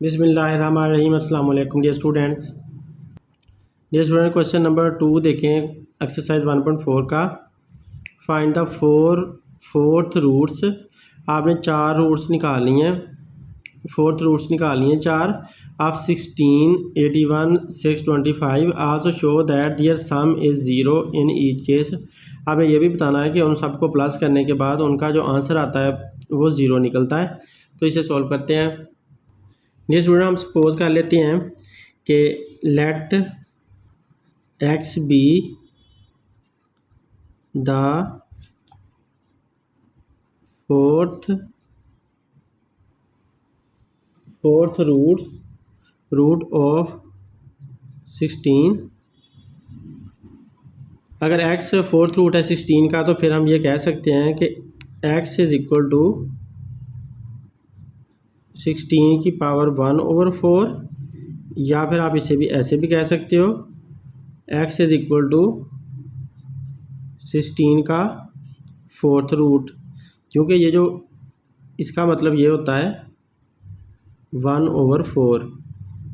बिस्मिल्लाहिर्रहमानिर्रहीम। अस्सलाम वालेकुम डियर स्टूडेंट्स। क्वेश्चन नंबर 2 देखें, एक्सरसाइज 1.4 का। Find the fourth roots. आपने 4 रूट्स निकालनी है, फोर्थ रूट्स निकालनी है 4 of 16, 81, 625। Also show that their sum is 0 in each case. आपने ये भी बताना है कि उन सबको प्लस करने के बाद उनका जो आंसर आता है वो 0 निकलता है। तो इसे सॉल्व करते हैं। ये स्टूडेंट हम सपोज कर लेते हैं कि let x be the fourth root of 16। अगर x फोर्थ रूट है 16 का, तो फिर हम ये कह सकते हैं कि x इज इक्वल टू 16 की पावर 1/4, या फिर आप इसे भी ऐसे भी कह सकते हो x इज इक्वल टू 16 का फोर्थ रूट, क्योंकि ये जो इसका मतलब ये होता है 1/4।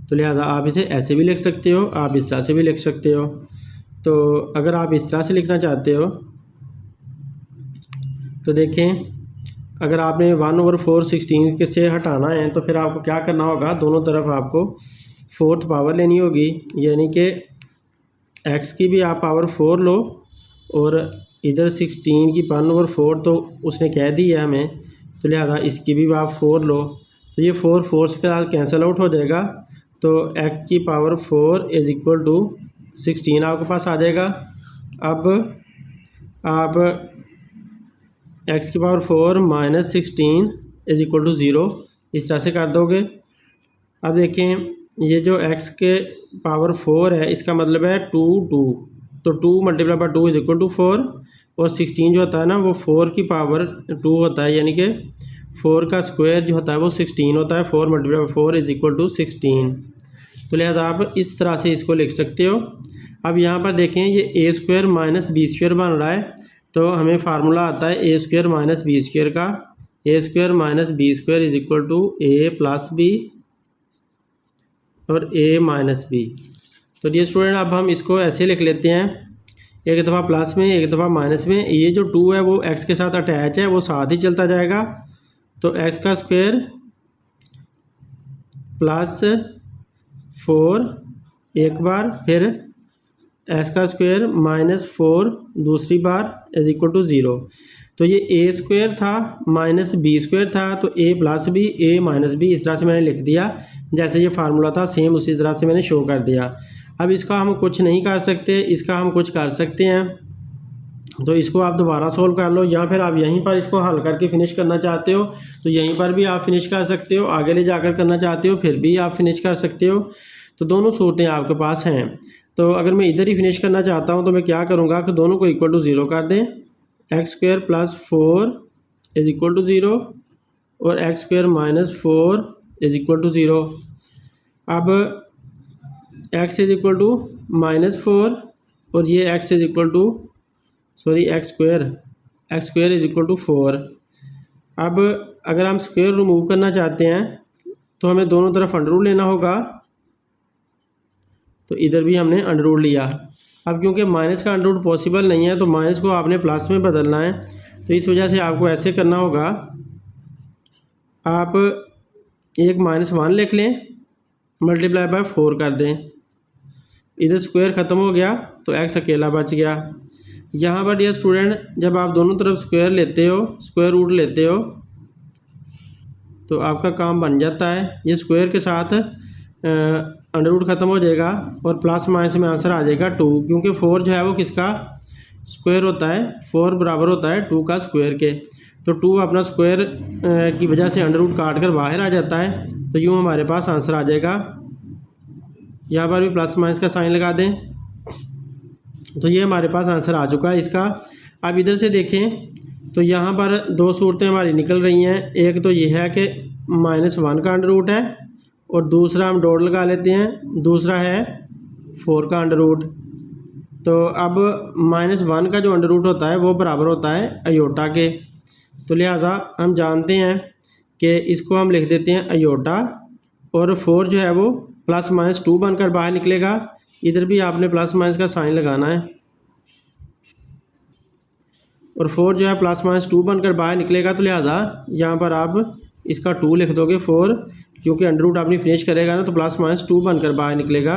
तो लिहाजा आप इसे ऐसे भी लिख सकते हो, आप इस तरह से भी लिख सकते हो। तो अगर आप इस तरह से लिखना चाहते हो तो देखें, अगर आपने 1/4 16 से हटाना है तो फिर आपको क्या करना होगा, दोनों तरफ आपको फोर्थ पावर लेनी होगी, यानी कि x की भी आप पावर 4 लो और इधर 16 की 1/4 तो उसने कह दी है हमें, तो लिहाजा इसकी भी आप 4 लो। तो ये 4 के साथ कैंसिल आउट हो जाएगा, तो x की पावर 4 इज़ इक्वल टू 16 आपके पास आ जाएगा। अब आप x की power 4 minus 16 is equal to 0 इस तरह से कर दोगे। अब देखें, ये जो x के पावर 4 है इसका मतलब है 2, तो 2 multiply by 2 is equal to 4, और 16 जो होता है ना वो 4 की पावर 2 होता है, यानी कि 4 का स्क्वायर जो होता है वो 16 होता है। 4 multiply by 4 is equal to 16। तो लिहाजा आप इस तरह से इसको लिख सकते हो। अब यहाँ पर देखें, ये a square minus b square बन रहा है, तो हमें फार्मूला आता है a square minus b square का। A square minus b square is equal to a plus b और ए माइनस बी। तो ये स्टूडेंट अब हम इसको ऐसे लिख लेते हैं, एक दफ़ा प्लस में एक दफ़ा माइनस में। ये जो 2 है वो x के साथ अटैच है, वो साथ ही चलता जाएगा। तो x का स्क्वायर प्लस 4 एक बार, फिर x का स्क्वायर माइनस 4 दूसरी बार इज इक्वल टू 0। तो ये ए स्क्वायर था माइनस बी स्क्वायर था, तो ए प्लस बी ए माइनस बी इस तरह से मैंने लिख दिया। जैसे ये फार्मूला था सेम उसी तरह से मैंने शो कर दिया। अब इसका हम कुछ नहीं कर सकते, इसका हम कुछ कर सकते हैं, तो इसको आप दोबारा सोल्व कर लो, या फिर आप यहीं पर इसको हल करके फिनिश करना चाहते हो तो यहीं पर भी आप फिनिश कर सकते हो, आगे ले जाकर करना चाहते हो फिर भी आप फिनिश कर सकते हो। तो दोनों सूरतें आपके पास हैं। तो अगर मैं इधर ही फिनिश करना चाहता हूं तो मैं क्या करूंगा कि दोनों को इक्वल टू 0 कर दें। X square plus 4 is equal to 0 और x square minus 4 is equal to 0। अब x is equal to minus 4 और ये x is equal to x square is equal to 4। अब अगर हम स्क्वायर रिमूव करना चाहते हैं तो हमें दोनों तरफ अंडर रूट लेना होगा, तो इधर भी हमने अंडर रूट लिया। अब क्योंकि माइनस का अंडर रूट पॉसिबल नहीं है तो माइनस को आपने प्लस में बदलना है, तो इस वजह से आपको ऐसे करना होगा, आप एक -1 लिख लें, मल्टीप्लाई बाय 4 कर दें, इधर स्क्वायर ख़त्म हो गया तो एक्स अकेला बच गया। यहाँ पर डियर स्टूडेंट जब आप दोनों तरफ स्क्वायर लेते हो, स्क्वायर रूट लेते हो, तो आपका काम बन जाता है। ये स्क्वायर के साथ अंडर रूट ख़त्म हो जाएगा और प्लस माइनस में आंसर आ जाएगा 2, क्योंकि 4 जो है वो किसका स्क्वायर होता है, 4 बराबर होता है 2 का स्क्वायर के। तो 2 अपना स्क्वायर की वजह से अंडर रूट काट कर बाहर आ जाता है, तो यूँ हमारे पास आंसर आ जाएगा। यहाँ पर भी प्लस माइनस का साइन लगा दें, तो ये हमारे पास आंसर आ चुका है इसका। अब इधर से देखें तो यहाँ पर 2 सूरतें हमारी निकल रही हैं। एक तो ये है कि -1 का अंडर रूट है, और दूसरा हम डॉट लगा लेते हैं, दूसरा है 4 का अंडर रूट। तो अब -1 का जो अंडर रूट होता है वो बराबर होता है अयोटा के, तो लिहाजा हम जानते हैं कि इसको हम लिख देते हैं अयोटा और 4 जो है वो प्लस माइनस 2 बनकर बाहर निकलेगा। इधर भी आपने प्लस माइनस का साइन लगाना है और 4 जो है प्लस माइनस 2 बनकर बाहर निकलेगा, तो लिहाजा यहाँ पर आप इसका 2 लिख दोगे 4, क्योंकि अंडर रूट अपनी फिनिश करेगा ना तो प्लस माइनस 2 बनकर बाहर निकलेगा।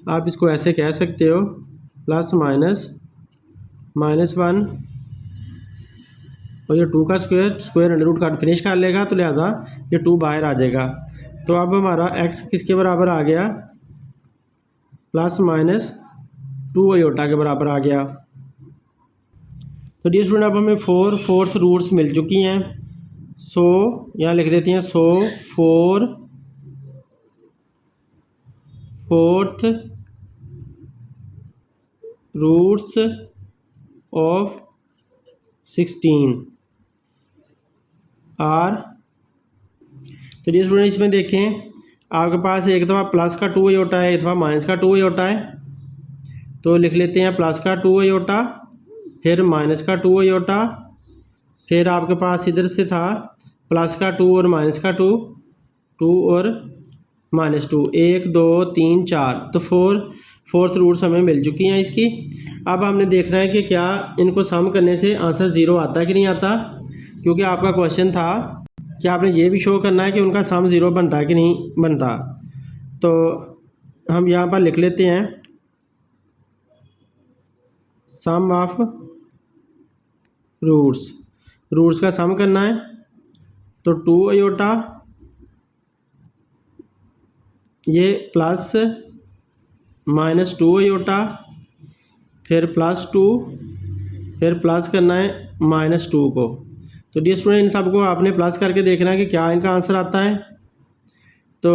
आप इसको ऐसे कह सकते हो प्लस माइनस -1 और ये 2 का स्क्वायर अंडर रूट का फिनिश कर लेगा, तो लिहाजा ये 2 बाहर आ जाएगा। तो अब हमारा x किसके बराबर आ गया, प्लस माइनस 2 आयोटा के बराबर आ गया। तो डियर स्टूडेंट अब हमें 4 फोर्थ रूट्स मिल चुकी हैं। सो यहाँ लिख देती हैं, सो 4 फोर्थ रूट्स ऑफ 16 आर। तो डियर स्टूडेंट इसमें देखें आपके पास एक दफ़ा प्लस का 2 आयोटा है, एक दफ़ा माइनस का 2 आयोटा है। तो लिख लेते हैं प्लस का 2 आयोटा, फिर माइनस का 2 आयोटा, फिर आपके पास इधर से था प्लस का 2 और माइनस का 2 और माइनस 2, 1 2 3 4। तो फोर्थ रूट्स हमें मिल चुकी हैं इसकी। अब हमने देखना है कि क्या इनको सम करने से आंसर 0 आता है कि नहीं आता, क्योंकि आपका क्वेश्चन था कि आपने ये भी शो करना है कि उनका सम 0 बनता है कि नहीं बनता। तो हम यहाँ पर लिख लेते हैं सम ऑफ रूट्स का सम करना है। तो 2 आयोटा ये प्लस माइनस 2 आयोटा, फिर प्लस 2, फिर प्लस करना है माइनस 2 को। तो डियर स्टूडेंट इन सबको आपने प्लस करके देखना है कि क्या इनका आंसर आता है। तो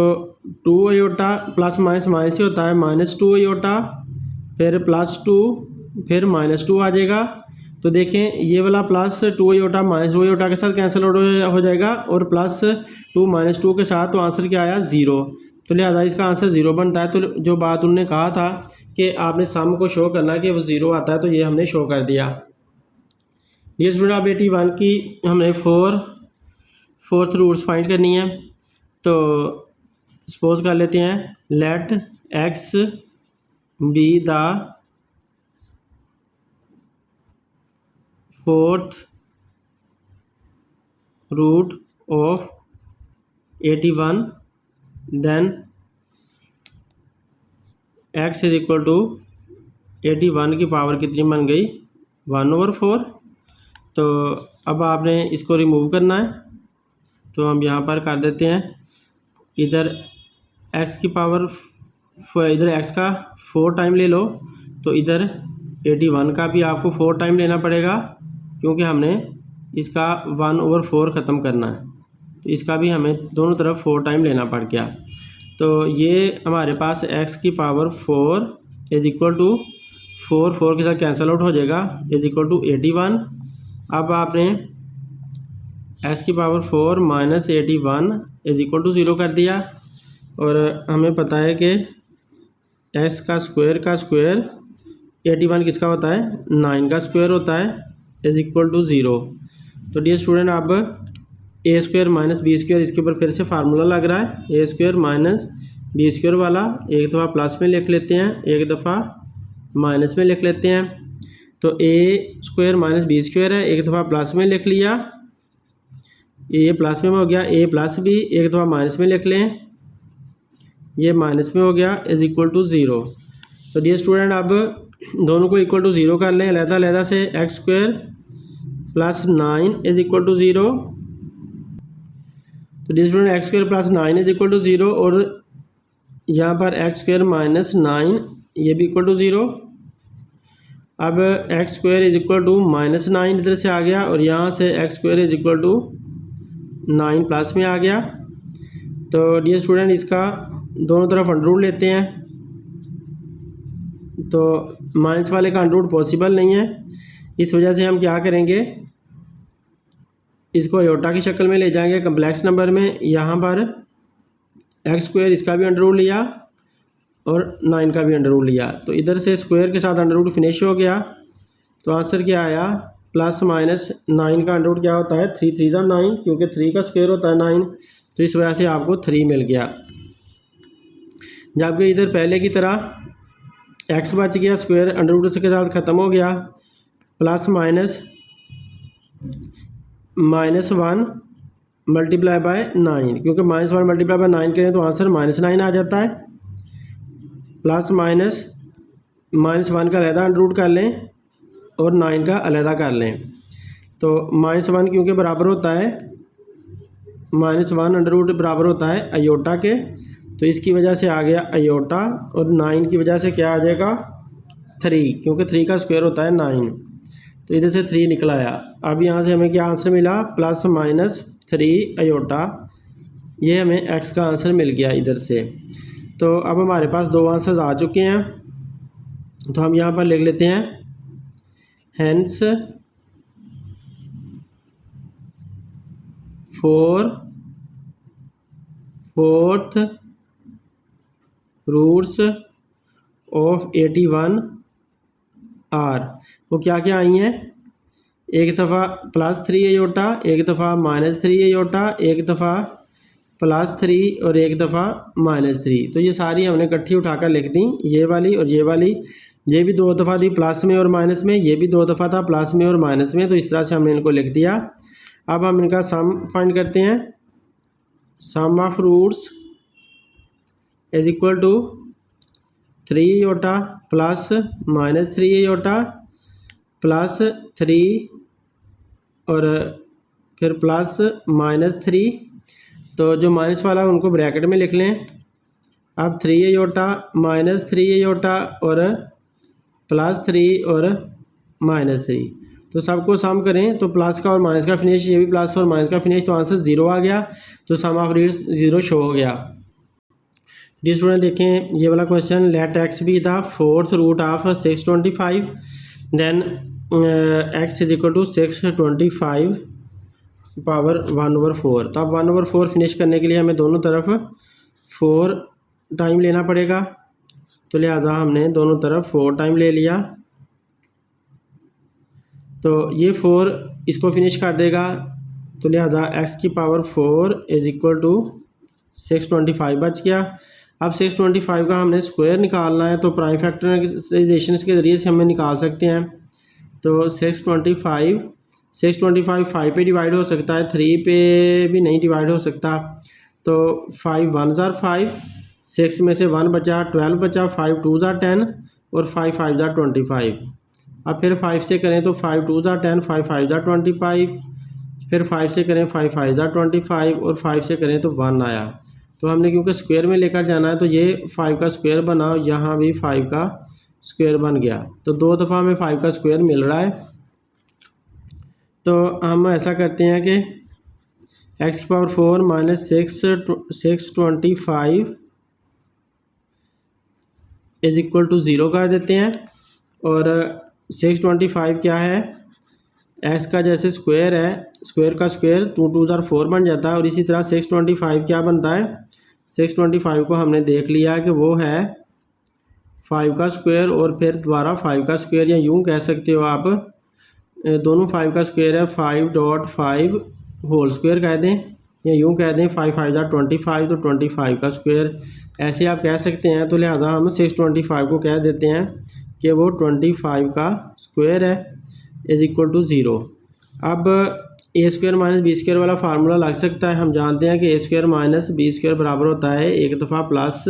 2 आयोटा प्लस माइनस माइनस ही होता है, माइनस 2 आयोटा, फिर प्लस 2, फिर माइनस 2 आ जाएगा। तो देखें ये वाला प्लस 2 आयोटा माइनस 2 आयोटा के साथ कैंसिल हो जाएगा और प्लस 2 माइनस 2 के साथ, तो आंसर क्या आया 0। तो लिहाजा इसका आंसर 0 बनता है। तो जो बात उन्होंने कहा था कि आपने सम को शो करना है कि वो 0 आता है, तो ये हमने शो कर दिया। डियर स्टूडेंट अब 81 की हमने फोर्थ रूट्स फाइंड करनी है। तो सपोज कर लेते हैं let x be the fourth root of 81, then x is equal to 81 की पावर कितनी बन गई 1/4। तो अब आपने इसको रिमूव करना है। तो हम यहाँ पर कर देते हैं इधर x की पावर, इधर x का 4 टाइम ले लो, तो इधर 81 का भी आपको 4 टाइम लेना पड़ेगा, क्योंकि हमने इसका 1/4 ख़त्म करना है। तो इसका भी हमें दोनों तरफ 4 टाइम लेना पड़ गया। तो ये हमारे पास x की पावर 4 इज इक्वल टू 4 के साथ कैंसिल आउट हो जाएगा, इज इक्वल टू 81। अब आपने x की power 4 minus 81 is equal to 0 कर दिया, और हमें पता है कि x का स्क्वायर 81 किसका होता है 9 का स्क्वायर होता है, इज इक्वल टू 0। तो डियर स्टूडेंट अब a square minus b square, इसके ऊपर फिर से फार्मूला लग रहा है, a square minus b square वाला एक दफ़ा प्लस में लिख लेते हैं, एक दफ़ा माइनस में लिख लेते हैं। तो ए स्क्वायर माइनस बी स्क्वायर है, एक दफ़ा प्लस में लिख लिया, ये प्लस में हो गया, ए प्लस बी एक दफ़ा माइनस में लिख लें, ये माइनस में हो गया, इज इक्वल टू 0। तो डियर स्टूडेंट अब दोनों को इक्वल टू 0 कर लें, लहजा से x square plus 9 is equal to 0। तो dear student x square plus 9 is equal to 0, और यहाँ पर एक्स स्क्वायर माइनस 9 ये भी इक्वल टू 0। अब x square is equal to minus 9 इधर से आ गया, और यहाँ से x square is equal to 9 plus में आ गया। तो डियर स्टूडेंट इसका दोनों तरफ अंडर रूट लेते हैं, तो माइनस वाले का अंडर रूट पॉसिबल नहीं है, इस वजह से हम क्या करेंगे, इसको आयोटा की शक्ल में ले जाएंगे कम्प्लेक्स नंबर में। यहाँ पर एक्स स्क्वायर इसका भी अंडर रूट लिया और 9 का भी अंडर रूट लिया, तो इधर से स्क्वायर के साथ अंडर रूट फिनिश हो गया। तो आंसर क्या आया, प्लस माइनस 9 का अंडर रूट क्या होता है 3 3 9, क्योंकि 3 का स्क्वायर होता है 9, तो इस वजह से आपको 3 मिल गया। जबकि इधर पहले की तरह x बच गया, स्क्वायर अंडर रूट के साथ ख़त्म हो गया, प्लस -1 मल्टीप्लाई बाय 9, क्योंकि -1 मल्टीप्लाई बाय 9 करें तो आंसर -9 आ जाता है। प्लस -1 का अलहदा अंडर रूट कर लें और 9 का अलहदा कर लें, तो -1 क्योंकि बराबर होता है -1 अंडर रूट बराबर होता है अयोटा के, तो इसकी वजह से आ गया अयोटा, और 9 की वजह से क्या आ जाएगा 3, क्योंकि 3 का स्क्वायर होता है 9, तो इधर से 3 निकल आया। अब यहाँ से हमें क्या आंसर मिला, +-3 अयोटा, ये हमें x का आंसर मिल गया इधर से। तो अब हमारे पास 2 आंसर्स आ चुके हैं, तो हम यहाँ पर लिख लेते हैं हेंस 4 रूट्स ऑफ 81 आर। वो क्या क्या आई हैं, एक दफ़ा +3 अयोटा, एक दफ़ा -3 अयोटा, एक दफ़ा +3 और एक दफ़ा -3। तो ये सारी हमने इकट्ठी उठाकर लिख दी, ये वाली और ये वाली। ये भी 2 दफ़ा थी प्लस में और माइनस में, ये भी 2 दफ़ा था प्लस में और माइनस में, तो इस तरह से हमने इनको लिख दिया। अब हम इनका सम फाइंड करते हैं। Sum of roots is equal to 3 iota plus -3 iota plus 3 और फिर प्लस -3, तो जो माइनस वाला उनको ब्रैकेट में लिख लें। अब 3 अयोटा -3 अयोटा और +3 और -3, तो सबको सम करें तो प्लस का और माइनस का फिनिश, ये भी प्लस और माइनस का फिनिश, तो आंसर 0 आ गया, तो सम ऑफ रूट्स 0 शो हो गया। जी स्टूडेंट देखें ये वाला question, let x be the 4th root of 625, then x is equal to 625 power 1/4। तो अब 1/4 फिनिश करने के लिए हमें दोनों तरफ 4 टाइम लेना पड़ेगा, तो लिहाजा हमने दोनों तरफ 4 टाइम ले लिया। तो ये 4 इसको फिनिश कर देगा, तो लिहाजा x की पावर 4 इज इक्वल टू 625 बच गया। अब 625 का हमने स्क्वायर निकालना है, तो प्राइम फैक्टराइजेशन के ज़रिए से हमें निकाल सकते हैं। तो 625 5 पे डिवाइड हो सकता है, 3 पे भी नहीं डिवाइड हो सकता, तो 5 1 ज़ार 5, 6 में से 1 बचा, 12 बचा, 5 2 ज़ार 10 और 5 5 ज़ार 25। अब फिर 5 से करें तो 5 2 ज़ार 10, 5 5 ज़ार 25, फिर 5 से करें 5 5 ज़ार 25 और 5 से करें तो 1 आया। तो हमने क्योंकि स्क्वायर में लेकर जाना है, तो ये 5 का स्क्वायर बना, यहाँ भी 5 का स्क्वायर बन गया, तो 2 दफ़ा हमें 5 का स्क्वायर मिल रहा है। तो हम ऐसा करते हैं कि x की पावर 4 -625 इज इक्वल टू 0 कर देते हैं, और 625 क्या है, x का जैसे स्क्वायर है, स्क्वायर का स्क्वायर 2 2 ज़ार 4 बन जाता है, और इसी तरह 625 क्या बनता है, 625 को हमने देख लिया कि वो है 5 का स्क्वायर और फिर दोबारा 5 का स्क्वायर, या यूँ कह सकते हो आप दोनों 5 का स्क्वायर है, 5.5 होल स्क्वायर कह दें, या यूँ कह दें 5 5 ज़ार 25, तो 25 का स्क्वायर ऐसे आप कह सकते हैं। तो लिहाजा हम 625 को कह देते हैं कि वो 25 का स्क्वायर है इज इक्वल टू 0। अब a square minus b square वाला फार्मूला लग सकता है, हम जानते हैं कि a square minus b square बराबर होता है एक दफ़ा प्लस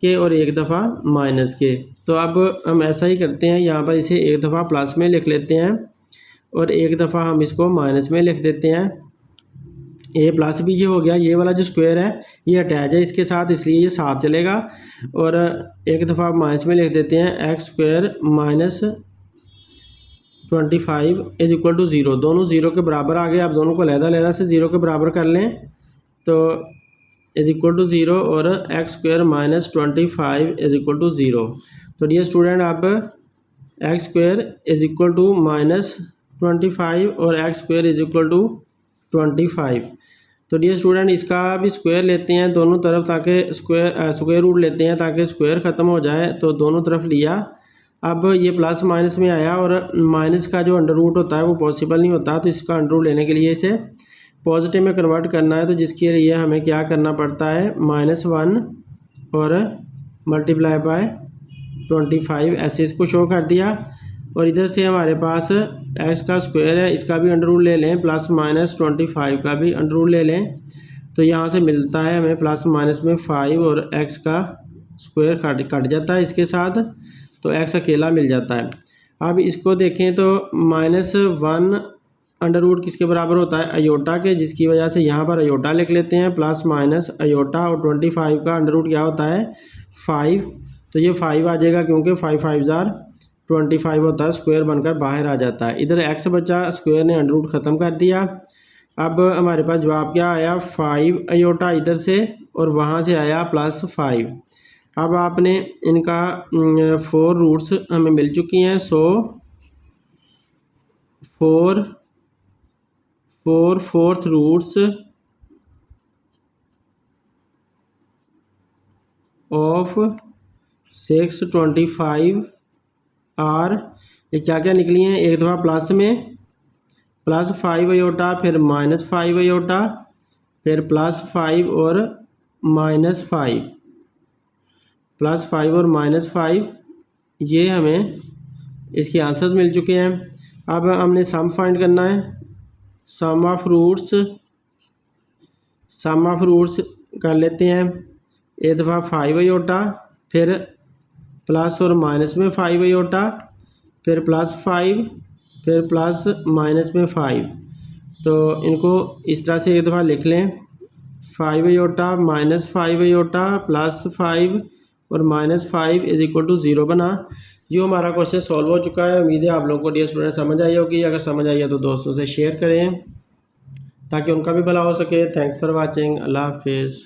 के और एक दफ़ा माइनस के। तो अब हम ऐसा ही करते हैं, यहाँ पर इसे एक दफ़ा प्लस में लिख लेते हैं और एक दफ़ा हम इसको माइनस में लिख देते हैं। ए प्लस भी ये हो गया, ये वाला जो स्क्वायर है ये अटैच है इसके साथ, इसलिए ये साथ चलेगा, और एक दफ़ा माइनस में लिख देते हैं x square minus 25 is equal to 0। दोनों 0 के बराबर आ गए, आप दोनों को अलहदा से 0 के बराबर कर लें, तो इज इक्वल टू 0 और x square minus 25 is equal to 0। तो डियर स्टूडेंट अब x square is equal to -25 और x square is equal to 25। तो डियर स्टूडेंट इसका भी स्क्वायर लेते हैं दोनों तरफ, ताकि स्क्वायर रूट लेते हैं ताकि स्क्वायर ख़त्म हो जाए, तो दोनों तरफ लिया। अब ये प्लस माइनस में आया, और माइनस का जो अंडर रूट होता है वो पॉसिबल नहीं होता, तो इसका अंडर रूट लेने के लिए इसे पॉजिटिव में कन्वर्ट करना है तो जिसके लिए हमें क्या करना पड़ता है, -1 और मल्टीप्लाई बाय 25 ऐसे इसको शो कर दिया। और इधर से हमारे पास x का स्क्वायर है, इसका भी अंडर रूट ले लें, +-25 का भी अंडर रूट ले लें, तो यहाँ से मिलता है हमें प्लस माइनस में 5 और x का स्क्वायर कट जाता है इसके साथ, तो x अकेला मिल जाता है। अब इसको देखें तो -1 अंडर रूट किसके बराबर होता है, अयोटा के, जिसकी वजह से यहाँ पर अयोटा लिख लेते हैं, प्लस माइनस अयोटा, और 25 का अंडर रूट क्या होता है, 5, तो ये 5 आ जाएगा क्योंकि 5 5 जार 25 होता है, स्क्वायर बनकर बाहर आ जाता है। इधर x बचा, स्क्वायर ने अंडर रूट ख़त्म कर दिया। अब हमारे पास जवाब क्या आया, 5 अयोटा इधर से, और वहाँ से आया +5। अब आपने इनका 4 रूट्स हमें मिल चुकी हैं, सो 4 4 रूट्स ऑफ 625 आर, ये क्या क्या निकली हैं, एक दफ़ा प्लस में +5 अयोटा, फिर -5 अयोटा, फिर +5 और -5, +5 और -5, ये हमें इसके आंसर मिल चुके हैं। अब हमने सम फाइंड करना है, सम ऑफ रूट्स कर लेते हैं, एक दफ़ा 5 अयोटा, फिर प्लस और माइनस में 5 अयोटा, फिर +5, फिर प्लस माइनस में 5, तो इनको इस तरह से एक दफ़ा लिख लें, 5 अयोटा -5 अयोटा +5 और -5 = 0 बना। जो हमारा क्वेश्चन सॉल्व हो चुका है। उम्मीद है आप लोगों को डियर स्टूडेंट समझ आई होगी। अगर समझ आई है तो दोस्तों से शेयर करें ताकि उनका भी भला हो सके। Thanks for watching. अल्लाह हाफिज़।